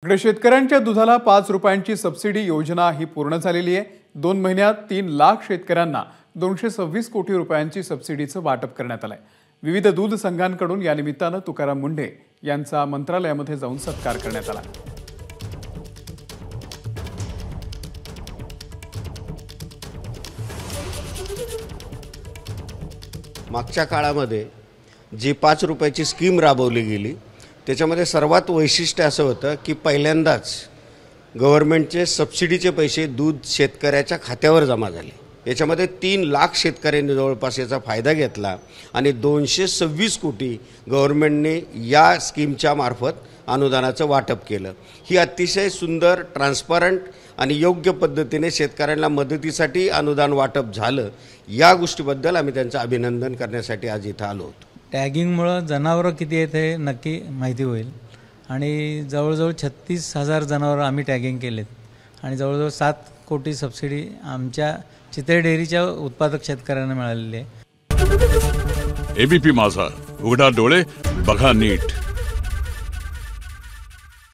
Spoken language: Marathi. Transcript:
इकडे शेतकऱ्यांच्या दुधाला 5 रुपयांची सबसिडी योजना ही पूर्ण झालेली आहे। 2 महिन्यात 3 लाख शेतकऱ्यांना 226 कोटी रुपयांची सबसिडीचं वाटप करण्यात आलंय। विविध दूध संघांकडून या निमित्तानं तुकाराम मुंढे यांचा मंत्रालयामध्ये जाऊन सत्कार करण्यात आला। मागच्या काळामध्ये जी 5 रुपयाची स्कीम राबवली गेली त्याच्यामध्ये सर्वात वैशिष्ट्य असं होतं की पहिल्यांदाच गव्हर्नमेंटचे सबसिडीचे पैसे दूध शेतकऱ्याच्या खात्यावर जमा झाले। याच्यामध्ये 3 लाख शेतकऱ्यांनी जवळपास याचा फायदा घेतला आणि 226 कोटी गव्हर्नमेंटने या स्कीमच्या मार्फत अनुदानाचं वाटप केलं। ही अतिशय सुंदर, ट्रान्सपरंट आणि योग्य पद्धतीने शेतकऱ्यांना मदतीसाठी अनुदान वाटप झालं। या गोष्टीबद्दल आम्ही त्यांचं अभिनंदन करण्यासाठी आज इथं आलो होतो। टॅगिंगमुळे जनावरं किती आहेत हे नक्की माहिती होईल आणि जवळजवळ 36,000 जनावरं आम्ही टॅगिंग केलेत आणि जवळजवळ 7 कोटी सबसिडी आमच्या चितळे डेअरीच्या उत्पादक शेतकऱ्यांना मिळालेली आहे। एबीपी माझा, उघडा डोळे बघा नीट।